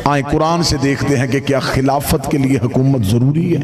آئیں قرآن سے دیکھتے ہیں کہ کیا خلافت کے لیے حکومت ضروری ہے؟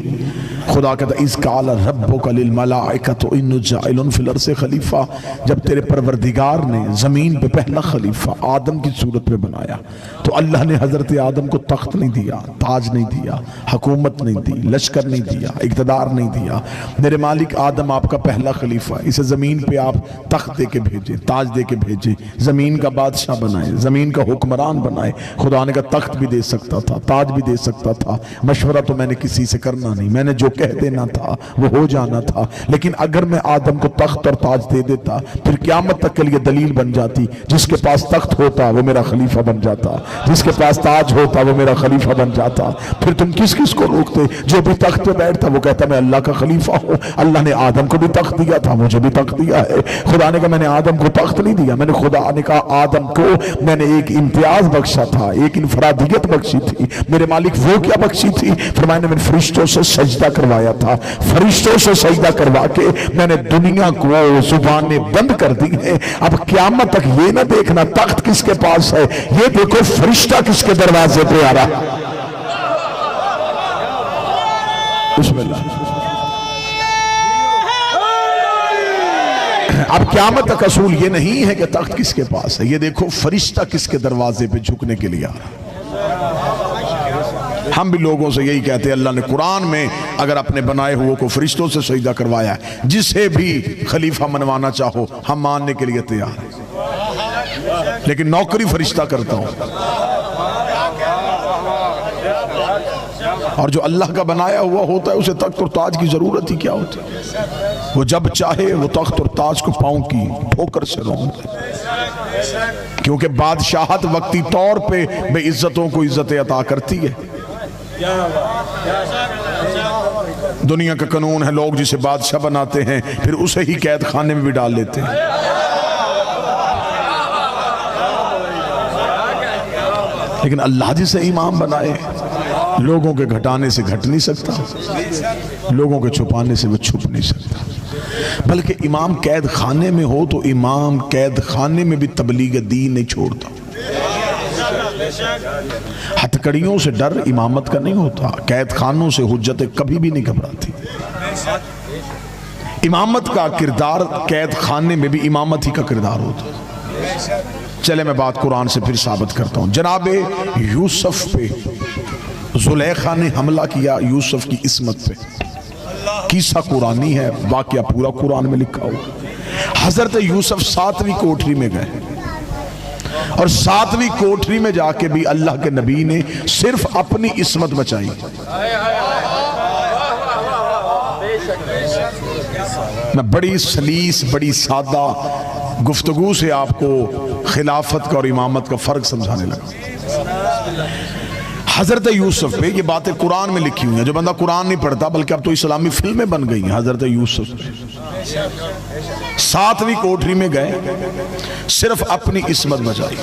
خدا کہتا ہے اِذْ قَالَ رَبُّكَ لِلْمَلَائِكَةِ إِنِّي جَاعِلٌ فِي الْأَرْضِ خلیفہ، جب تیرے پروردگار نے زمین پہ پہلا خلیفہ آدم کی صورت میں بنایا تو اللہ نے حضرت آدم کو تخت نہیں دیا، تاج نہیں دیا، حکومت نہیں دی، لشکر نہیں دیا، اقتدار نہیں دیا۔ میرے مالک آدم آپ کا پہلا خلیفہ، اسے زمین پہ آپ تخت دے کے بھیجے، تاج دے کے بھیجے، زمین کا بادشاہ بنائے، زمین کا حکمران بنائے۔ خدا نے کہا تخت بھی دے سکتا تھا، تاج بھی دے سکتا تھا، مشورہ تو میں نے کسی سے کرنا نہیں، میں نے جو کہہ دینا تھا وہ ہو جانا تھا۔ لیکن اگر میں آدم کو تخت اور تاج دے دیتا پھر قیامت تک کے لیے دلیل بن جاتی، جس کے پاس تخت ہوتا وہ میرا خلیفہ بن جاتا، جس کے پاس تاج ہوتا وہ میرا خلیفہ بن جاتا۔ پھر تم کس کس کو روکتے؟ جو بھی تخت پہ بیٹھتا وہ کہتا میں اللہ کا خلیفہ ہوں۔ اللہ نے آدم کو بھی تخت دیا تھا، مجھے بھی تخت دیا ہے۔ خدا نے کہا میں نے آدم کو تخت نہیں دیا، میں نے خدا نے کہا آدم کو میں نے ایک امتیاز بخشا تھا، ایک انفرادیت بخشی تھی۔ میرے مالک وہ کیا بخشی تھی؟ فرمایا میں نے فرشتوں سے سجدہ کروایا تھا، فرشتوں سے سجدہ کروا کے میں نے دنیا کو زبانیں بند کر دی ہیں۔ اب قیامت تک یہ نہ دیکھنا تخت کس کے پاس ہے، یہ دیکھو فرشتہ کس کے دروازے پہ آ رہا۔ بسم اللہ۔ اب قیامت تک اصول یہ نہیں ہے کہ تخت کس کے پاس ہے، یہ دیکھو فرشتہ کس کے دروازے پہ جھکنے کے لیے آ رہا۔ ہم بھی لوگوں سے یہی کہتے ہیں اللہ نے قرآن میں اگر اپنے بنائے ہوئے کو فرشتوں سے سجدہ کروایا ہے، جسے بھی خلیفہ منوانا چاہو ہم ماننے کے لیے تیار ہیں، لیکن نوکری فرشتہ کرتا ہوں۔ اور جو اللہ کا بنایا ہوا ہوتا ہے اسے تخت اور تاج کی ضرورت ہی کیا ہوتی ہے؟ وہ جب چاہے وہ تخت اور تاج کو پاؤں کی ٹھوکر سے روک، کیونکہ بادشاہت وقتی طور پہ بے عزتوں کو عزت عطا کرتی ہے۔ دنیا کا قانون ہے لوگ جسے بادشاہ بناتے ہیں پھر اسے ہی قید خانے میں بھی ڈال لیتے ہیں۔ لیکن اللہ جسے امام بنائے لوگوں کے گھٹانے سے گھٹ نہیں سکتا، لوگوں کے چھپانے سے وہ چھپ نہیں سکتا، بلکہ امام قید خانے میں ہو تو امام قید خانے میں بھی تبلیغ دین نہیں چھوڑتا۔ ہتکڑیوں سے ڈر امامت کا نہیں ہوتا، قید خانوں سے حجتیں کبھی بھی نہیں گھبراتی۔ امامت کا کردار قید خانے میں بھی امامت ہی کا کردار ہوتا۔ چلے میں بات قرآن سے پھر ثابت کرتا ہوں۔ جناب یوسف پہ زلیخا نے حملہ کیا، یوسف کی عصمت پہ، قصہ قرآنی ہے، واقعہ پورا قرآن میں لکھا ہوا۔ حضرت یوسف 7ویں کوٹری میں گئے اور 7ویں کوٹری میں جا کے بھی اللہ کے نبی نے صرف اپنی عصمت بچائی۔ میں بڑی سلیس بڑی سادہ گفتگو سے آپ کو خلافت کا اور امامت کا فرق سمجھانے لگا۔ حضرت یوسف پہ یہ باتیں قرآن میں لکھی ہوئی ہیں، جو بندہ قرآن نہیں پڑھتا بلکہ اب تو اسلامی فلمیں بن گئی ہیں۔ حضرت یوسف 7ویں کوٹری میں گئے، صرف اپنی عصمت بچائی،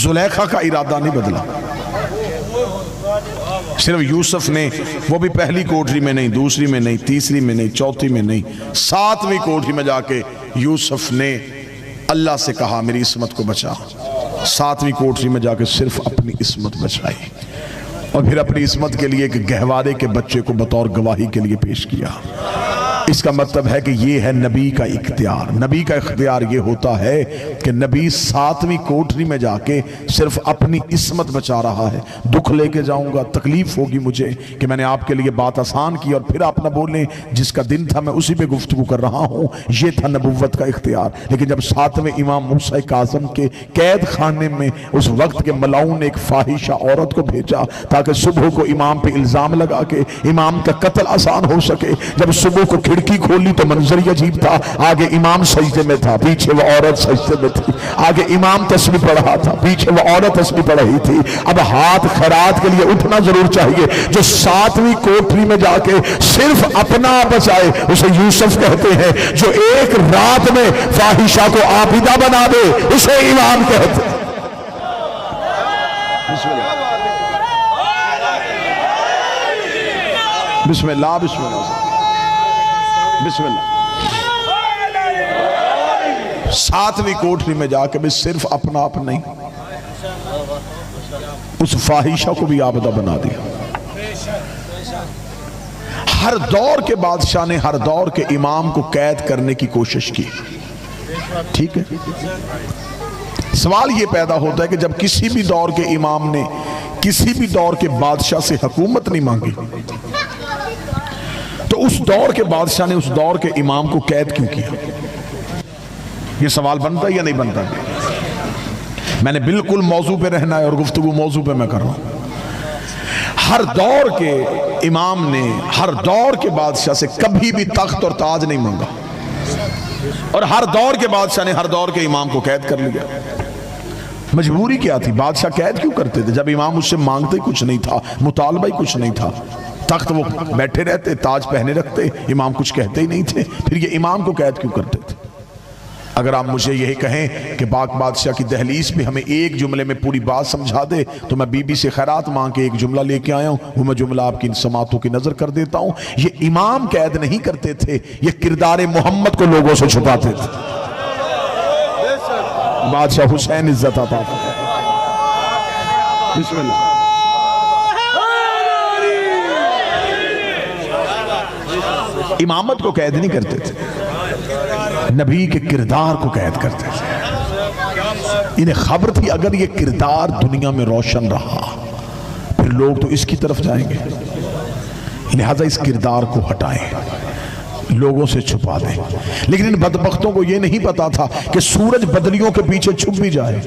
زلیخا کا ارادہ نہیں بدلا۔ صرف یوسف نے وہ بھی پہلی کوٹری میں نہیں، دوسری میں نہیں، تیسری میں نہیں، چوتھی میں نہیں، 7ویں کوٹری میں جا کے یوسف نے اللہ سے کہا میری عصمت کو بچا۔ 7ویں کوٹری میں جا کے صرف اپنی عصمت بچائی اور پھر اپنی عصمت کے لیے ایک گہوارے کے بچے کو بطور گواہی کے لیے پیش کیا۔ اس کا مطلب ہے کہ یہ ہے نبی کا اختیار۔ نبی کا اختیار یہ ہوتا ہے کہ نبی 7ویں کوٹری میں جا کے صرف اپنی عصمت بچا رہا ہے۔ دکھ لے کے جاؤں گا، تکلیف ہوگی مجھے کہ میں نے آپ کے لیے بات آسان کی اور پھر آپ نہ بولیں جس کا دن تھا میں اسی پہ گفتگو کر رہا ہوں۔ یہ تھا نبوت کا اختیار۔ لیکن جب 7ویں امام موسیٰ کاظم کے قید خانے میں اس وقت کے ملاؤں نے ایک فاحشہ عورت کو بھیجا تاکہ صبح کو امام پہ الزام لگا کے امام کا قتل آسان ہو سکے، جب صبح کو کھڑکی کھولی تو منظر ہی عجیب تھا۔ آگے امام سجدے میں تھا، پیچھے وہ عورت سجدے میں تھی۔ آگے امام تسبیح پڑھ رہا تھا، پیچھے وہ عورت تسبیح پڑھ رہی تھی۔ اب ہاتھ خیرات کے لیے اٹھنا ضرور چاہیے۔ جو 7ویں کوٹری میں جا کے صرف اپنا بچائے اسے یوسف کہتے ہیں، جو ایک رات میں فاحشہ کو عابدہ بنا دے اسے امام کہتے ہیں۔ بسم اللہ بسم اللہ بسم اللہ۔ 7ویں کوٹری میں جا کے بھی صرف اپنا نہیں، اس فاحشہ کو بھی عابدہ بنا دیا۔ ہر دور کے بادشاہ نے ہر دور کے امام کو قید کرنے کی کوشش کی، ٹھیک ہے۔ سوال یہ پیدا ہوتا ہے کہ جب کسی بھی دور کے امام نے کسی بھی دور کے بادشاہ سے حکومت نہیں مانگی تو اس دور کے بادشاہ نے اس دور کے امام کو قید کیوں کیا؟ یہ سوال بنتا ہے یا نہیں بنتا؟ میں نے بالکل موضوع پہ رہنا ہے اور گفتگو موضوع پہ میں کر رہا ہوں۔ ہر دور کے امام نے ہر دور کے بادشاہ سے کبھی بھی تخت اور تاج نہیں مانگا، اور ہر دور کے بادشاہ نے ہر دور کے امام کو قید کر لیا۔ مجبوری کیا تھی؟ بادشاہ قید کیوں کرتے تھے؟ جب امام اس سے مانگتے کچھ نہیں تھا، مطالبہ ہی کچھ نہیں تھا، تخت وہ بیٹھے رہتے، تاج پہنے رکھتے، امام کچھ کہتے ہی نہیں تھے، پھر یہ امام کو قید کیوں کرتے تھے؟ اگر آپ مجھے یہی کہیں کہ پاک بادشاہ کی دہلیز پہ ہمیں ایک جملے میں پوری بات سمجھا دے تو میں بی بی سے خیرات مانگ کے ایک جملہ لے کے آیا ہوں، وہ میں جملہ آپ کی سماعتوں کی نظر کر دیتا ہوں۔ یہ امام قید نہیں کرتے تھے، یہ کردار محمد کو لوگوں سے چھپاتے تھے۔ بادشاہ حسین عزت عطا فرمائے۔ بسم اللہ۔ امامت کو قید نہیں کرتے تھے، نبی کے کردار کو قید کرتے تھے۔ انہیں خبر تھی اگر یہ کردار دنیا میں روشن رہا پھر لوگ تو اس کی طرف جائیں گے، لہذا اس کردار کو ہٹائیں، لوگوں سے چھپا دیں۔ لیکن ان بدبختوں کو یہ نہیں پتا تھا کہ سورج بدلیوں کے پیچھے چھپ بھی جائے،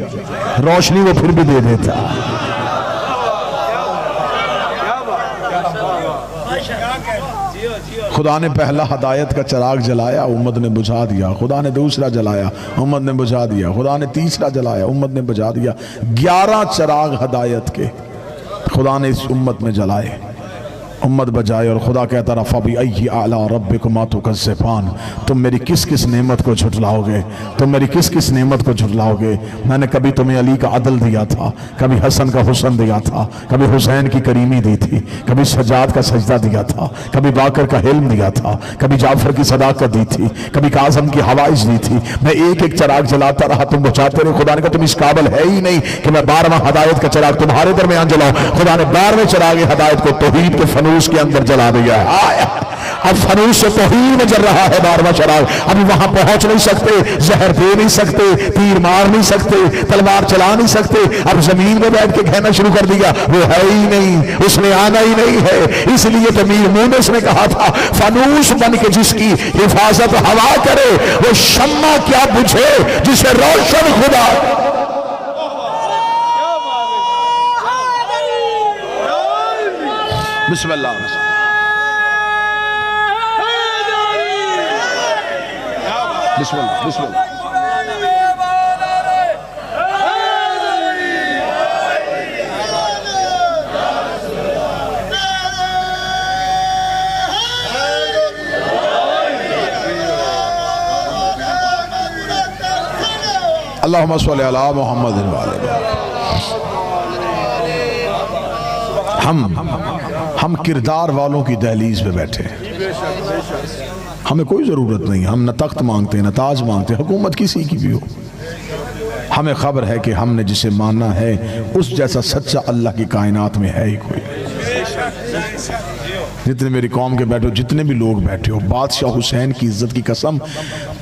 روشنی وہ پھر بھی دے دیتا۔ خدا نے پہلا ہدایت کا چراغ جلایا، امت نے بجھا دیا۔ خدا نے دوسرا جلایا، امت نے بجھا دیا۔ خدا نے تیسرا جلایا، امت نے بجھا دیا۔ 11 چراغ ہدایت کے خدا نے اس امت میں جلائے، امت بجائے، اور خدا کہتا رہا فَبِأَيِّ آلَاءِ رَبِّكُمَا تُكَذِّبَانِ، تم میری کس کس نعمت کو جھٹلاؤ گے، تم میری کس کس نعمت کو جھٹلاؤ گے۔ میں نے کبھی تمہیں علی کا عدل دیا تھا، کبھی حسن کا حسن دیا تھا، کبھی حسین کی کریمی دی تھی، کبھی سجاد کا سجدہ دیا تھا، کبھی باقر کا حلم دیا تھا، کبھی جعفر کی صداقت دی تھی، کبھی کاظم کی حوائج دی تھی۔ میں ایک ایک چراغ جلاتا رہا، تم بچاتے رہے۔ خدا نے کہا تم اس قابل ہے ہی نہیں کہ میں 12واں ہدایت کا چراغ تمہارے درمیان جلاؤں۔ خدا نے 12ویں چراغ ہدایت کو توحید کے فنوس کے اندر جلا دیا ہے۔ آیا اب فنوس سے توحید میں جل رہا ہے 12واں چراغ۔ ابھی وہاں پہنچ نہیں سکتے، زہر دے نہیں سکتے، تیر مار نہیں سکتے، تلوار چلا نہیں سکتے۔ اب زمین میں بیٹھ کے کہنا شروع کر دیا وہ ہے ہی نہیں، اس نے آنا ہی نہیں ہے۔ اس لیے تو میر مونس نے کہا تھا فنوس بن کے جس کی حفاظت ہوا کرے وہ شمع کیا بجھے جسے روشن خدا۔ بسم اللہ۔ بسم اللہ بسم اللہ۔ اللہم صلی علی محمد وعلی ہم کردار والوں کی دہلیز پہ بیٹھے ہیں، ہمیں کوئی ضرورت نہیں، ہم نہ تخت مانگتے نہ تاج مانگتے، حکومت کسی کی بھی ہو۔ ہمیں خبر ہے کہ ہم نے جسے ماننا ہے اس جیسا سچا اللہ کی کائنات میں ہے ہی کوئی۔ جتنے میری قوم کے بیٹھے ہو، جتنے بھی لوگ بیٹھے ہو، بادشاہ حسین کی عزت کی قسم،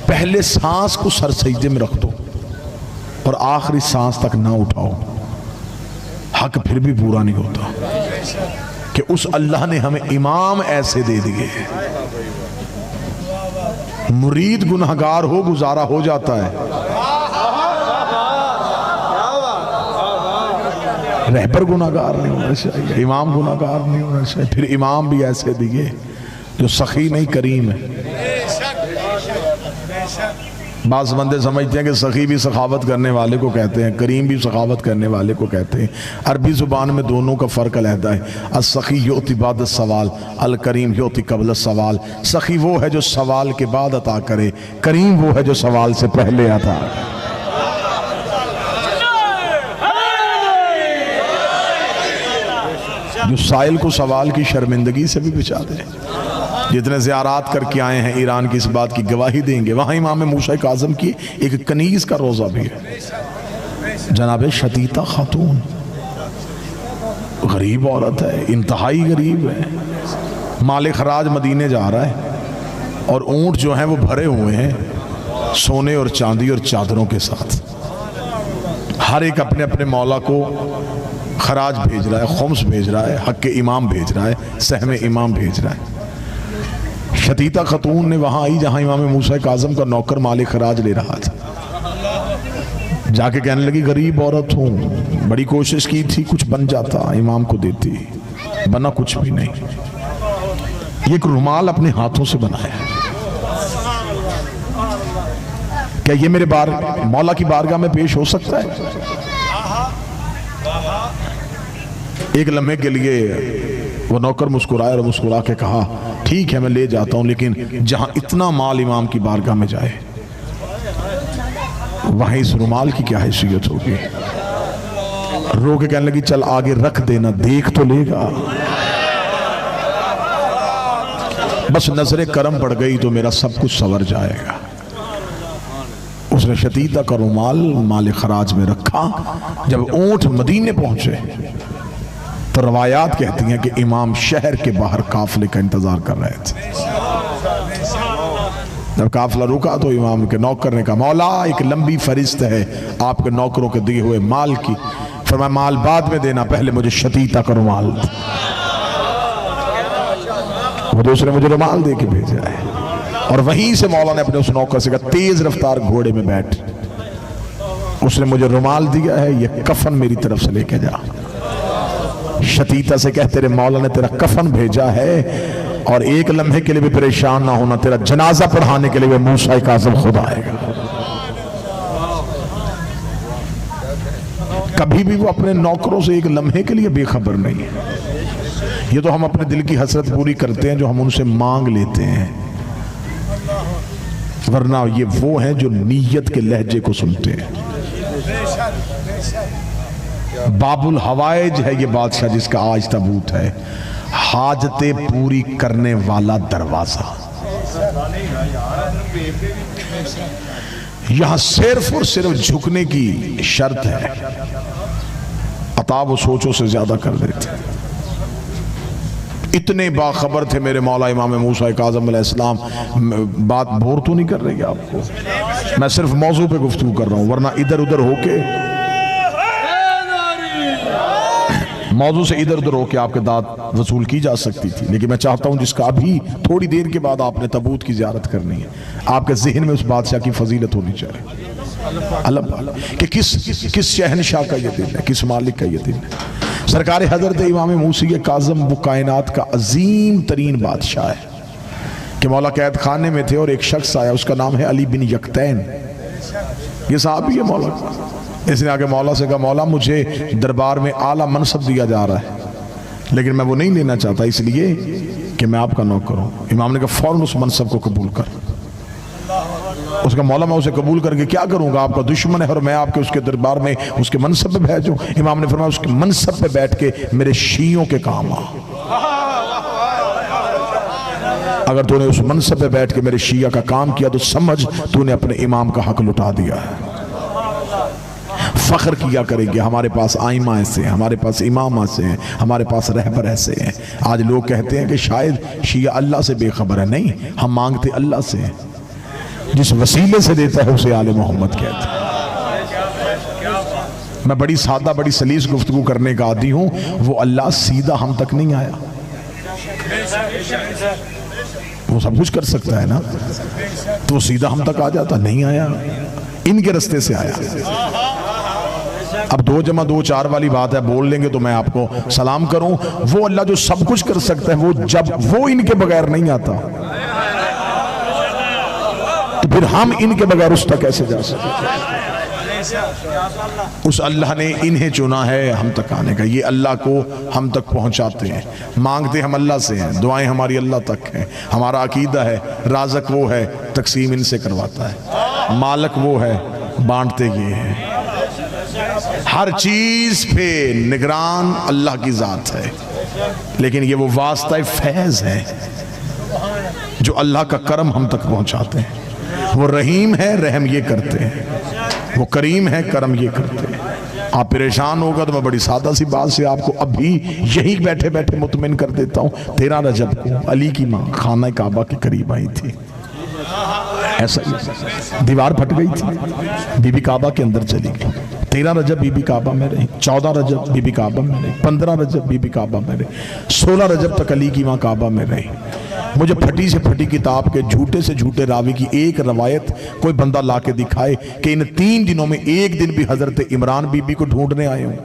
پہلے سانس کو سر سجدے میں رکھ دو اور آخری سانس تک نہ اٹھاؤ، حق پھر بھی پورا نہیں ہوتا کہ اس اللہ نے ہمیں امام ایسے دے دیے۔ مرید گناہگار ہو گزارا ہو جاتا ہے، رہبر گناہگار نہیں ہونا چاہیے، امام گناہگار نہیں ہونا چاہیے۔ پھر امام بھی ایسے دیے جو سخی نہیں کریم ہے۔ بعض بندے سمجھتے ہیں کہ سخی بھی سخاوت کرنے والے کو کہتے ہیں، کریم بھی سخاوت کرنے والے کو کہتے ہیں۔ عربی زبان میں دونوں کا فرق علیحدہ ہے۔ السخی یؤتی بعد السوال، الکریم یؤتی قبل السوال۔ سخی وہ ہے جو سوال کے بعد عطا کرے، کریم وہ ہے جو سوال سے پہلے عطا کرے۔ جو سائل کو سوال کی شرمندگی سے بھی بچا دے۔ جتنے زیارات کر کے آئے ہیں ایران کی اس بات کی گواہی دیں گے، وہاں امام موسیٰ کاظم کی ایک کنیز کا روزہ بھی ہے، جناب شتیتہ خاتون غریب عورت ہے، انتہائی غریب ہے، مال خراج مدینے جا رہا ہے، اور اونٹ جو ہیں وہ بھرے ہوئے ہیں سونے اور چاندی اور چادروں کے ساتھ. ہر ایک اپنے اپنے مولا کو خراج بھیج رہا ہے، خمس بھیج رہا ہے، حق امام بھیج رہا ہے، سہم امام بھیج رہا ہے. شتیتا خاتون نے وہاں آئی جہاں امام موسیٰ کاظم کا نوکر مال خراج لے رہا تھا. جا کے کہنے لگی غریب عورت ہوں، بڑی کوشش کی تھی کچھ بن جاتا، امام کو دیتی، بنا کچھ بھی نہیں. یہ ایک رومال اپنے ہاتھوں سے بنایا ہے. کیا یہ میرے مولا کی بارگاہ میں پیش ہو سکتا ہے؟ ایک لمحے کے لیے وہ نوکر مسکرائے اور مسکرا کے کہا ٹھیک ہے میں لے جاتا ہوں، لیکن جہاں اتنا مال امام کی بارگاہ میں جائے وہیں اس رومال کی کیا حیثیت ہوگی. رو کے کہنے لگی چل آگے رکھ دینا، دیکھ تو لے گا. بس نظر کرم پڑ گئی تو میرا سب کچھ سور جائے گا. اس نے شتیتا کا رومال مال خراج میں رکھا. جب اونٹ مدینے پہنچے تو روایات کہتی ہیں کہ امام شہر کے باہر قافلے کا انتظار کر رہے تھے. جب قافلہ رکا تو امام کے نوکر نے کہا مولا ایک لمبی فہرست ہے آپ کے نوکروں کے دیے ہوئے مال کی. فرمایا مال بعد میں دینا، پہلے مجھے شتیتا کا رومال. وہ دوسرے مجھے رومال دے کے بھیجا ہے. اور وہیں سے مولا نے اپنے اس نوکر سے کہا تیز رفتار گھوڑے میں بیٹھ، اس نے مجھے رومال دیا ہے، یہ کفن میری طرف سے لے کے جا. شتیتا سے کہہ تیرے مولا نے تیرا کفن بھیجا ہے، اور ایک لمحے کے لیے بھی پریشان نہ ہونا، تیرا جنازہ پڑھانے کے لیے موسیٰ کاظم خود آئے گا. کبھی بھی وہ اپنے نوکروں سے ایک لمحے کے لیے بے خبر نہیں ہے. یہ تو ہم اپنے دل کی حسرت پوری کرتے ہیں جو ہم ان سے مانگ لیتے ہیں، ورنہ یہ وہ ہیں جو نیت کے لہجے کو سنتے ہیں. باب الحوائج ہے یہ بادشاہ جس کا آج تابوت ہے، حاجتیں پوری کرنے والا دروازہ. یہاں صرف اور صرف جھکنے کی شرط ہے، عطا وہ سوچوں سے زیادہ کر دیتے. اتنے باخبر تھے میرے مولا امام موسیٰ کاظم علیہ السلام. بات بور تو نہیں کر رہی آپ کو؟ میں صرف موضوع پہ گفتگو کر رہا ہوں، ورنہ ادھر ادھر ہو کے موضوع سے ادھر ادھر ہو کے آپ کے داد وصول کی جا سکتی تھی. لیکن میں چاہتا ہوں جس کا ابھی تھوڑی دیر کے بعد آپ نے تابوت کی زیارت کرنی ہے، آپ کے ذہن میں اس بادشاہ کی فضیلت ہونی چاہیے کہ کس شہنشاہ کا یہ دن ہے، کس مالک کا یہ دن ہے. سرکار حضرت امام موسیٰ کاظم وہ کائنات کا عظیم ترین بادشاہ ہے کہ مولا قید خانے میں تھے اور ایک شخص آیا، اس کا نام ہے علی بن یقطین. یہ صحابی ہے مولا. اس نے آگے مولا سے کہا مولا مجھے دربار میں اعلیٰ منصب دیا جا رہا ہے، لیکن میں وہ نہیں لینا چاہتا اس لیے کہ میں آپ کا نوکر ہوں. امام نے کہا فوراً اس منصب کو قبول کر. اس کا مولا میں اسے قبول کر کے کیا کروں گا، آپ کا دشمن ہے اور میں آپ کے اس کے دربار میں اس کے منصب پہ بھیجوں. امام نے فرمایا اس کے منصب پہ بیٹھ کے میرے شیعوں کے کام آ. اگر تو نے اس منصب پہ بیٹھ کے میرے شیعہ کا کام کیا تو سمجھ تو نے اپنے امام کا حق لٹا دیا ہے. فخر کیا کریں گے ہمارے پاس آئمہ ایسے ہیں، ہمارے پاس امام ایسے ہیں، ہمارے پاس رہبر ایسے ہیں. آج لوگ کہتے ہیں کہ شاید شیعہ اللہ سے بے خبر ہے. نہیں، ہم مانگتے اللہ سے ہیں. جس وسیلے سے دیتا ہے اسے آل محمد کہتے ہیں. میں بڑی سادہ بڑی سلیس گفتگو کرنے کا عادی ہوں. وہ اللہ سیدھا ہم تک نہیں آیا. وہ سب کچھ کر سکتا ہے نا، تو وہ سیدھا ہم تک آ جاتا نہیں آیا، ان کے رستے سے آیا. اب 2 + 2 = 4 والی بات ہے، بول لیں گے تو میں آپ کو سلام کروں. وہ اللہ جو سب کچھ کر سکتا ہے وہ ان کے بغیر نہیں آتا، تو پھر ہم ان کے بغیر اس تک کیسے جا سکتے ہیں؟ اس اللہ نے انہیں چنا ہے ہم تک آنے کا. یہ اللہ کو ہم تک پہنچاتے ہیں. مانگتے ہم اللہ سے ہیں، دعائیں ہماری اللہ تک ہیں. ہمارا عقیدہ ہے رازق وہ ہے، تقسیم ان سے کرواتا ہے. مالک وہ ہے، بانٹتے یہ ہیں. ہر چیز پہ نگران اللہ کی ذات ہے. لیکن یہ وہ واسطہ فیض ہے جو اللہ کا کرم ہم تک پہنچاتے ہیں. وہ رحیم ہے، رحم یہ کرتے ہیں. وہ کریم ہے، کرم یہ کرتے ہیں. آپ پریشان ہوگا تو میں بڑی سادہ سی بات سے آپ کو ابھی یہی بیٹھے بیٹھے مطمئن کر دیتا ہوں 13 رجب کو علی کی ماں خانہ کعبہ کے قریب آئی تھی، ایسا ہی دیوار پھٹ گئی تھی، بی بی کعبہ کے اندر چلی گئی، 13 رجب بی بی کعبہ میں رہی، 14 رجب بی بی کعبہ میں رہی، 15 رجب بی بی کعبہ میں رہی، 16 رجب تک علی کی ماں کعبہ میں رہی۔ مجھے پھٹی سے پھٹی کتاب کے جھوٹے سے جھوٹے راوی کی ایک روایت کوئی بندہ لا کے دکھائے کہ ان 3 دنوں میں ایک دن بھی حضرت عمران بی بی کو ڈھونڈنے آئے ہوں،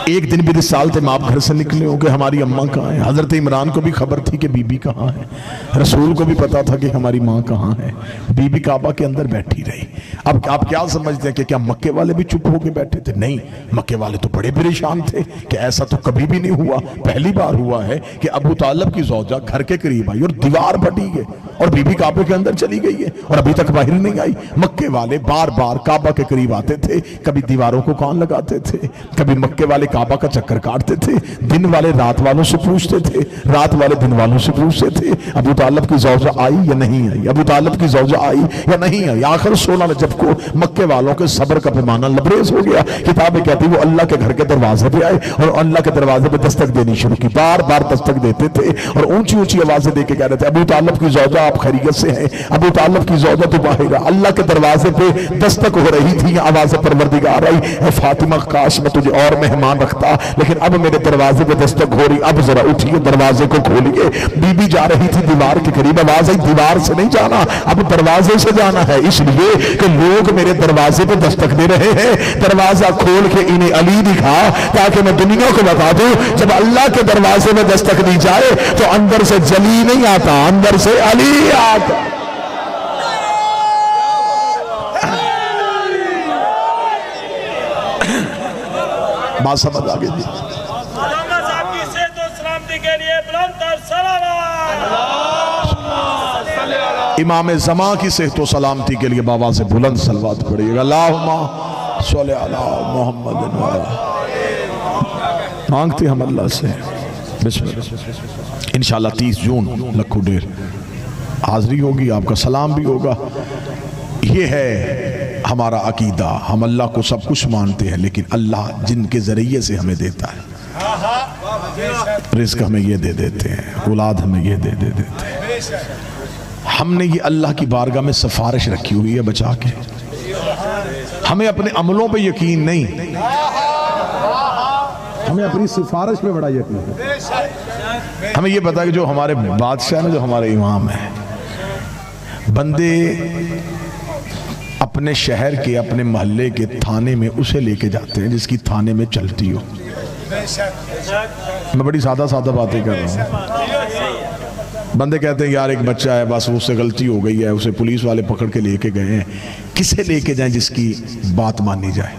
ایک دن بھی رسالت ماب گھر سے نکلے ہوں کہ ہماری اماں کہاں ہیں۔ حضرت عمران کو بھی خبر تھی کہ بی بی کہاں ہے، رسول کو بھی پتا تھا کہ ہماری ماں کہاں ہے، بی بی کعبہ کے اندر بیٹھی رہی۔ اب آپ کیا سمجھتے ہیں کہ کیا مکے والے بھی چپ ہو کے بیٹھے تھے؟ نہیں، مکے والے تو بڑے پریشان تھے کہ ایسا تو کبھی بھی نہیں ہوا، پہلی بار ہوا ہے کہ ابو طالب کی زوجہ گھر کے قریب آئی اور دیوار پھٹی ہے اور بی بی کعبے کے اندر چلی گئی ہے اور ابھی تک باہر نہیں آئی۔ مکے والے بار بار کعبہ کے قریب آتے تھے، کبھی دیواروں کو کان لگاتے تھے، کبھی مکے والے کعبہ کا چکر کاٹتے تھے، دن والے رات والوں سے پوچھتے تھے، رات والے دن والوں سے پوچھتے تھے ابو طالب کی زوجہ آئی یا نہیں آئی، ابو طالب کی زوجہ آئی یا نہیں آئی۔ آخر 16 رجب کو مکے والوں کے صبر کا پیمانہ لبریز ہو گیا۔ کتابیں کہتی وہ اللہ کے گھر کے دروازے پہ آئے اور اللہ کے دروازے پہ دستک دینی شروع کی، بار بار دستک دیتے تھے اور اونچی اونچی آوازیں دے کے کہہ رہے تھے ابو طالب کی زوجہ آپ خیریت سے ہیں، ابو طالب کی زوجہ تو باہر ہے۔ اللہ کے دروازے پہ دستک ہو رہی تھی، آواز پروردگار آئی، اے فاطمہ کاش میں تجھے اور مہمان رکھتا، لیکن اب میرے دروازے پہ دستک ہو رہی، اب ذرا اٹھیے دروازے کو کھولیے۔ بی بی جا رہی تھی دیوار کے قریب، آواز آئی دیوار سے نہیں جانا، اب دروازے سے جانا ہے، اس لیے کہ لوگ میرے دروازے پہ دستک دے رہے ہیں، دروازہ کھول کے انہیں علی دکھا تاکہ میں دنیا کو بتا دوں جب اللہ کے دروازے میں دستک دی جائے تو اندر سے جلی نہیں آتا، اندر سے علی آتا۔ بات سمجھ آگے دی؟ امام زمان کی صحت و سلامتی کے لیے بابا سے بلند صلوات پڑھئے گا، اللہم صلی علی محمد مانگتے ہم اللہ سے بسم اللہ۔ انشاءاللہ 30 جون لکھو ڈیر حاضری ہوگی، آپ کا سلام بھی ہوگا۔ یہ ہے ہمارا عقیدہ، ہم اللہ کو سب کچھ مانتے ہیں لیکن اللہ جن کے ذریعے سے ہمیں دیتا ہے، رزق ہمیں یہ دے دیتے ہیں، اولاد ہمیں یہ دے دیتے ہیں، ہم نے یہ اللہ کی بارگاہ میں سفارش رکھی ہوئی ہے بچا کے، ہمیں اپنے عملوں پہ یقین نہیں، ہمیں اپنی سفارش پہ بڑا یقین ہے۔ ہمیں یہ پتا ہے کہ جو ہمارے بادشاہ ہیں، جو ہمارے امام ہیں، بندے اپنے شہر کے اپنے محلے کے تھانے میں اسے لے کے جاتے ہیں جس کی تھانے میں چلتی ہو۔ میں بڑی سادہ سادہ باتیں کر رہا ہوں۔ بندے کہتے ہیں یار ایک بچہ ہے بس اس سے غلطی ہو گئی ہے، اسے پولیس والے پکڑ کے لے کے گئے ہیں، کسے لے کے جائیں جس کی بات مانی جائے؟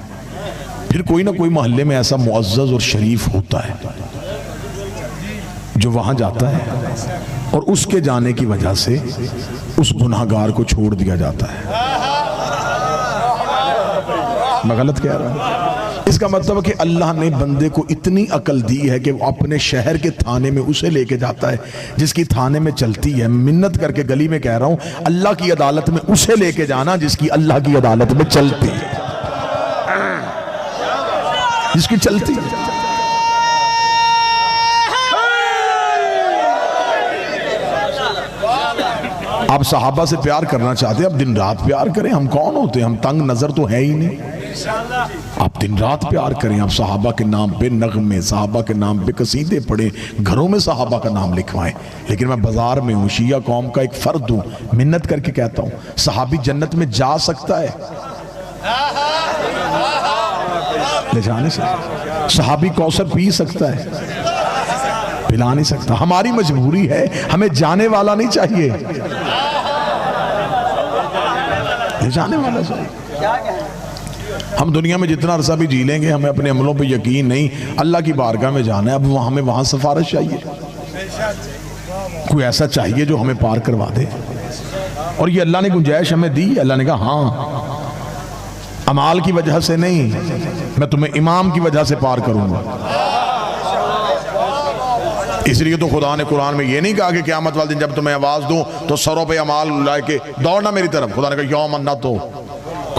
پھر کوئی نہ کوئی محلے میں ایسا معزز اور شریف ہوتا ہے جو وہاں جاتا ہے اور اس کے جانے کی وجہ سے اس گناہگار کو چھوڑ دیا جاتا ہے۔ میں غلط کہہ رہا ہوں؟ اس کا مطلب ہے کہ اللہ نے بندے کو اتنی عقل دی ہے کہ وہ اپنے شہر کے تھانے میں اسے لے کے جاتا ہے جس کی تھانے میں چلتی ہے۔ منت کر کے گلی میں کہہ رہا ہوں اللہ کی عدالت میں اسے لے کے جانا جس کی اللہ کی عدالت میں چلتی ہے، جس کی چلتی ہے۔ آپ صحابہ سے پیار کرنا چاہتے ہیں، آپ دن رات پیار کریں، ہم کون ہوتے ہیں؟ ہم تنگ نظر تو ہے ہی نہیں۔ آپ دن رات پیار کریں، آپ صحابہ کے نام پہ نغمے، صحابہ کے نام پہ قصیدے پڑھیں، گھروں میں صحابہ کا نام لکھوائیں۔ لیکن میں بازار میں ہوں، شیعہ قوم کا ایک فرد ہوں، منت کر کے کہتا ہوں صحابی جنت میں جا سکتا ہے؟ لے جانے سے صحابی کوثر پی سکتا ہے؟ پلا نہیں سکتا۔ ہماری مجبوری ہے، ہمیں جانے والا نہیں چاہیے، لے جانے والا چاہیے۔ ہم دنیا میں جتنا عرصہ بھی جی لیں گے ہمیں اپنے عملوں پہ یقین نہیں، اللہ کی بارگاہ میں جانا ہے، اب ہمیں وہاں سفارش چاہیے، کوئی ایسا چاہیے جو ہمیں پار کروا دے۔ اور یہ اللہ نے گنجائش ہمیں دی، اللہ نے کہا ہاں امال کی وجہ سے نہیں، میں تمہیں امام کی وجہ سے پار کروں گا۔ اس لیے تو خدا نے قرآن میں یہ نہیں کہا کہ قیامت والے دن جب تمہیں آواز دوں تو سروں پہ امال لائے کے دوڑنا میری طرف، خدا نے کہا یوم النطو،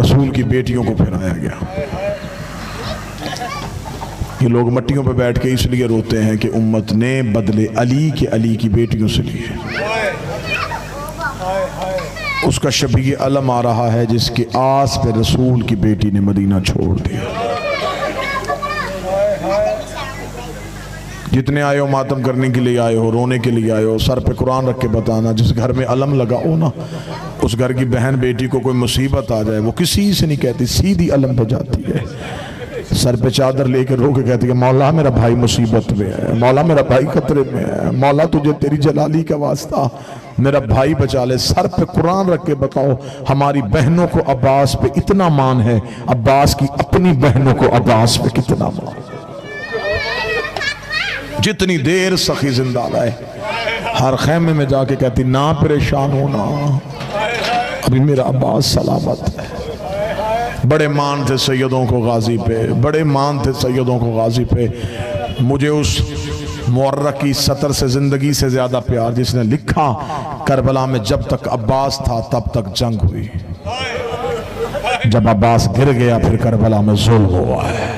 رسول کی بیٹیوں کو پھرایا گیا۔ یہ لوگ مٹیوں پہ بیٹھ کے اس لیے روتے ہیں کہ امت نے بدلے علی کے علی کی بیٹیوں سے لیے۔ اس کا شبیہ علم آ رہا ہے جس کے آس پہ رسول کی بیٹی نے مدینہ چھوڑ دیا۔ جتنے آئے ہو ماتم کرنے کے لیے آئے ہو، رونے کے لیے آئے ہو، سر پہ قرآن رکھ کے بتانا جس گھر میں علم لگا ہو نا، اس گھر کی بہن بیٹی کو کوئی مصیبت آ جائے وہ کسی سے نہیں کہتی، سیدھی علم پہ جاتی ہے، سر پہ چادر لے کے رو کے کہتی ہے مولا میرا بھائی مصیبت میں ہے، مولا میرا بھائی خطرے میں ہے، مولا تجھے تیری جلالی کا واسطہ میرا بھائی بچا لے۔ سر پہ قرآن رکھ کے بتاؤ ہماری بہنوں کو عباس پہ اتنا مان ہے، عباس کی اپنی بہنوں کو عباس پہ کتنا مان۔ جتنی دیر سخی زندہ رہے ہر خیمے میں جا کے کہتی نہ پریشان ہونا، ابھی میرا عباس سلامت ہے۔ بڑے مان تھے سیدوں کو غازی پہ، بڑے مان تھے سیدوں کو غازی پہ۔ مجھے اس مورخ کی سطر سے زندگی سے زیادہ پیار جس نے لکھا کربلا میں جب تک عباس تھا تب تک جنگ ہوئی، جب عباس گر گیا پھر کربلا میں ظلم ہوا ہے۔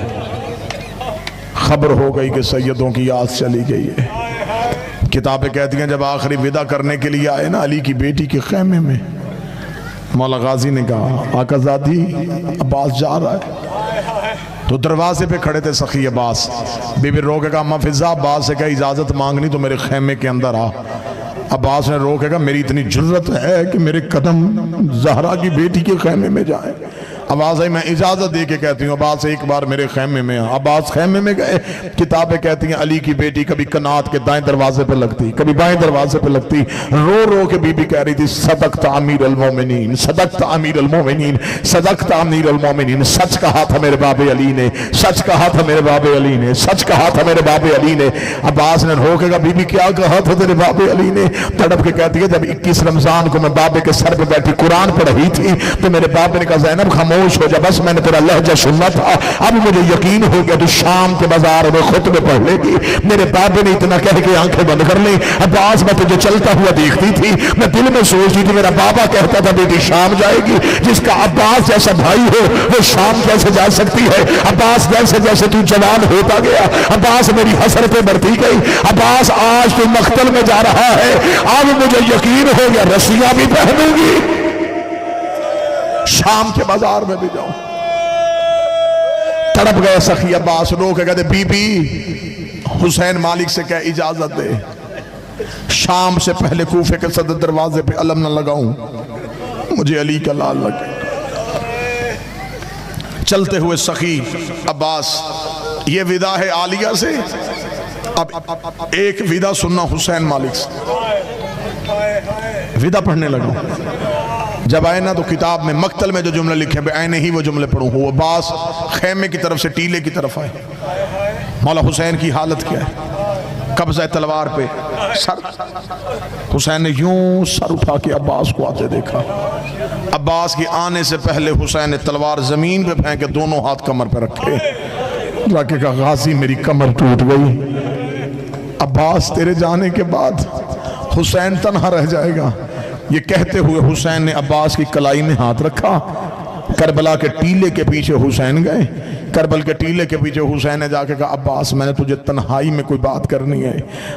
خبر ہو گئی کہ سیدوں کی آس چلی گئی ہے۔ کتابیں کہتی ہیں جب آخری ودا کرنے کے لیے آئے نا علی کی بیٹی کے خیمے میں، مولا غازی نے کہا آقا زادی عباس جا رہا ہے، تو دروازے پہ کھڑے تھے سخی عباس، بی بی رو کے کہا اما فضا عباس سے کہا اجازت مانگنی تو میرے خیمے کے اندر آ۔ عباس نے رو کے کہا میری اتنی جرت ہے کہ میرے قدم زہرا کی بیٹی کے خیمے میں جائیں۔ عباس میں اجازت دے کے کہتی ہوں عباس ایک بار میرے خیمے میں عباس خیمے میں گئے۔ کتابیں کہتی ہیں علی کی بیٹی کبھی کنات کے دائیں دروازے پہ لگتی کبھی بائیں دروازے پہ لگتی، رو رو کے بی بی کہہ رہی تھی صدقت امیر المومنین، صدقت امیر المومنین، صدقت امیر المومنین، سچ کہا تھا میرے باب علی نے، سچ کہا تھا میرے باب علی نے، سچ کہا تھا میرے باب علی نے۔ عباس نے رو کے کہا بی بی کیا کہا تھا تیرے باب علی نے؟ تڑپ کے کہتی ہے جب 21 رمضان کو میں بابے کے سر پہ بیٹھی قرآن پڑھ رہی تھی تو میرے بابے نے کہا زینب خاموش ہو جا، بس میں نے تیرا لہجہ سننا تھا، اب مجھے یقین ہو گیا تو شام کے بازار میں خطبے پڑھ لے گی۔ میرے بابے نے اتنا کہہ کے آنکھیں بند کر لی۔ عباس میں تجھے چلتا ہوا دیکھتی تھی، میں دل میں سوچتی تھی میرا بابا کہتا تھا بیٹی شام جائے گی، جس کا عباس جیسا بھائی ہو وہ شام کیسے جا سکتی ہے؟ عباس جیسے جیسے تو جوان ہوتا گیا عباس میری حسرتیں بڑھتی گئی۔ عباس آج تو مقتل میں جا رہا ہے، اب مجھے یقین ہو گیا رسیاں بھی پہنوں گی، شام کے بازار میں بھی جاؤں۔ تڑپ گئے سخی عباس، رو کے کہتے بی بی حسین مالک سے کہہ اجازت دے شام سے پہلے کوفے کے صدر دروازے پہ علم نہ لگاؤں، مجھے علی کا لال لگے۔ چلتے ہوئے سخی عباس، یہ ودا ہے عالیہ سے، اب ایک ودا سننا حسین مالک سے۔ ودا پڑھنے لگا، جب آئے نا تو کتاب میں مقتل میں جو جملے لکھے بعین ہی وہ جملے پڑھوں ہوں۔ عباس خیمے کی طرف سے ٹیلے کی طرف آئے، مولا حسین کی حالت کیا ہے؟ قبضہ تلوار پہ سر، حسین نے یوں سر اٹھا کے عباس کو آتے دیکھا۔ عباس کے آنے سے پہلے حسین نے تلوار زمین پہ پھینکے دونوں ہاتھ کمر پہ رکھے، جا کے کہا غازی میری کمر ٹوٹ گئی، عباس تیرے جانے کے بعد حسین تنہا رہ جائے گا۔ یہ کہتے ہوئے حسین نے عباس کی کلائی میں ہاتھ رکھا۔ کربلا کے ٹیلے کے پیچھے حسین گئے، کربل کے ٹیلے کے پیچھے حسین نے جا کے کہا عباس میں نے تجھے تنہائی میں کوئی بات کرنی ہے۔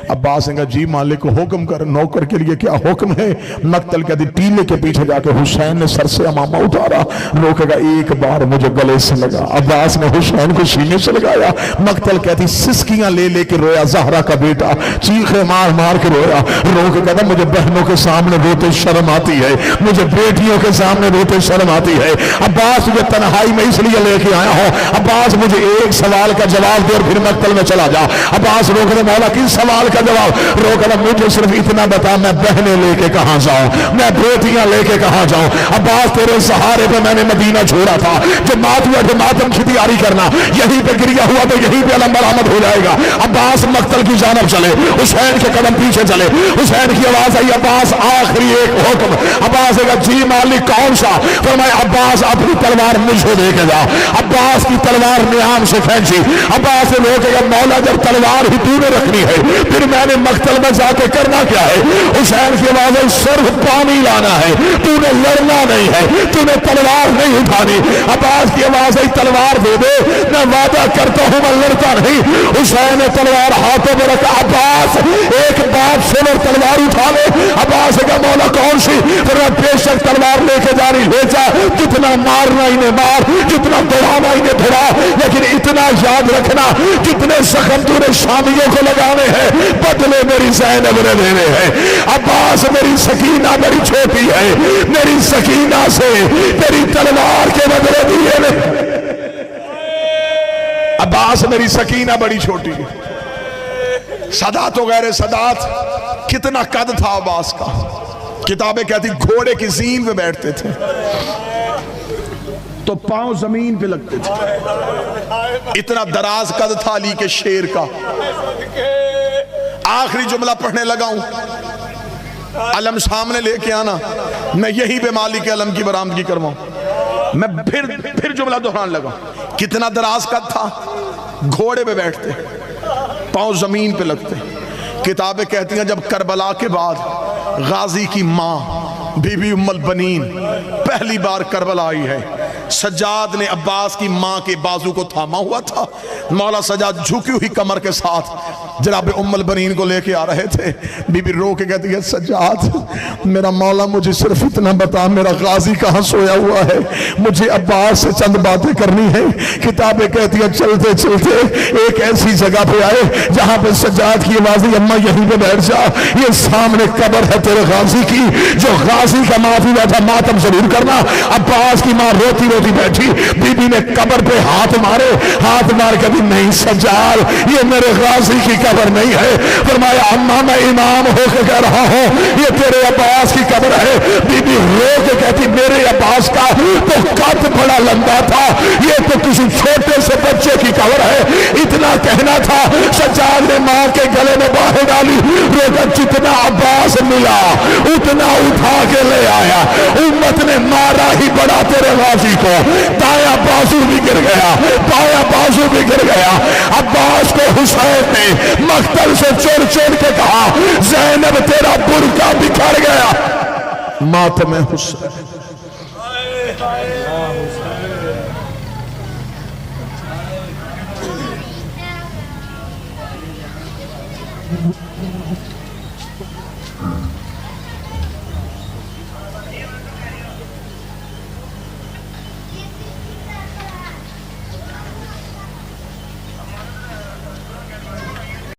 عباس نے کہا جی مالک حکم کر، نوکر کے لیے کیا حکم ہے؟ مقتل کہتی ٹیلے کے پیچھے جا کے حسین نے سر سے امامہ اتارا، رو کے کہا ایک بار مجھے گلے سے لگا۔ عباس نے حسین کو سینے سے لگایا۔ مقتل کہتی سسکیاں لے لے کے رویا، زہرا کا بیٹا چیخے مار مار کے رویا، رو کے کہتا مجھے بہنوں کے سامنے روتے شرم آتی ہے، مجھے بیٹیوں کے سامنے روتے شرم آتی ہے۔ عباس تجھے تنہائی میں اس لیے لے کے آیا ہوں، عباس مجھے ایک سوال کا جواب دے اور پھر مقتل میں چلا جا۔ عباس رو کہتا مولا کس سوال کا جواب؟ رو کہتا مجھے صرف اتنا بتا میں بہنیں لے کے کہاں جاؤں، میں بیٹیاں لے کے کہاں جاؤں؟ عباس تیرے سہارے پہ میں نے مدینہ چھوڑا تھا، جب مات ہوا تو ماتم کی تیاری کرنا، یہیں پہ گریا ہوا تو یہیں پہ علم برآمد ہو جائے گا۔ عباس مقتل کی جانب چلے، حسین کے قدم پیچھے چلے، حسین کی آواز آئی عباس آخری ایک حکم۔ عباس نے کہا جی مالک کون سا؟ فرمایا عباس اپنی تلوار مجھے دے کے جا۔ عباس کی تلوار تلوار نیام سے کھینچی۔ عباس نے لوگ کہا مولا جب تلوار ہی تو نے رکھنی ہے پھر میں نے مقتل میں جا کے کرنا کیا ہے؟ حسین کی آواز ہے صرف پانی لانا ہے، تو نے لڑنا نہیں ہے، تو نے تلوار نہیں اٹھانی۔ عباس کی آواز ہے تلوار دے دے، میں وعدہ کرتا ہوں میں لڑتا نہیں۔ حسین نے تلوار ہاتھوں میں رکھا، عباس ایک بات سن اور تلوار اٹھا لے۔ عباس کا مولا کون سی؟ پھر میں بے شک تلوار لے کے جاری لے جا، جتنا مارنا انہیں مار، جتنا دوڑانا انہیں دوڑا، لیکن اتنا یاد رکھنا جتنے زخم تو نے شامیوں کو لگانے ہیں بدلے میری زینب نے لینے ہیں۔ عباس میری سکینہ بڑی چھوٹی ہے، میری سکینہ سے میری تلوار کے بدلے دیے نے۔ عباس میری سکینہ بڑی چھوٹی ہے۔ سادات و غیر سادات کتنا قد تھا عباس کا، کتابیں کہتی گھوڑے کی زین پہ بیٹھتے تھے تو پاؤں زمین پہ لگتے تھے، اتنا دراز قد تھا علی کے شیر کا۔ آخری جملہ پڑھنے لگا ہوں، علم سامنے لے کے آنا، میں یہی پہ مالک علم کی برآمدگی کرواؤں۔ میں پھر جملہ دہران لگا، کتنا دراز قد تھا، گھوڑے پہ بیٹھتے، پاؤں زمین پہ لگتے۔ کتابیں کہتی ہیں جب کربلا کے بعد غازی کی ماں بی بی ام البنین پہلی بار کربلا آئی ہے، سجاد نے عباس کی ماں کے بازو کو تھاما ہوا تھا، مولا سجاد جھکی ہوئی کمر کے ساتھ جناب ام البنین کو لے کے آ رہے تھے۔ بی بی رو کے کہتی ہے سجاد میرا مولا مجھے صرف اتنا بتا میرا غازی کہاں سویا ہوا ہے، مجھے عباس سے چند باتیں کرنی ہے۔ کتابیں کہتی ہیں چلتے چلتے ایک ایسی جگہ پہ آئے جہاں پہ سجاد کی آواز اماں یہیں پہ بیٹھ جا، یہ سامنے قبر ہے تیرے غازی کی، جو غازی کا معافی بیٹھا ماتم ضرور کرنا۔ عباس کی ماں روتی روتی بیٹھی، بی بی نے قبر پہ ہاتھ مارے، ہاتھ مار کے بھی نہیں سجاد یہ میرے غازی کی قبر نہیں ہے۔ فرمایا اماں میں امام ہو کے کہہ رہا ہوں یہ تیرے عباس کی قبر ہے۔ بی بی رو کے کہتی میرے عباس کا تو قد بڑا لمبا تھا، یہ تو کسی چھوٹے سے بچے کی قبر ہے۔ اتنا کہنا تھا، سجاد نے ماں کے گلے میں باہیں ڈالی، روکا جتنا عباس ملا اتنا اٹھا کے لے آیا۔ امت نے مارا ہی بڑا تیرے غازی کو، دایا بازو بھی گر گیا، بایاں بازو بھی گر گیا۔ عباس کو حسین نے مقتل سے چور چور کے کہا زینب تیرا برقع بکھر گیا۔ ماتم حسین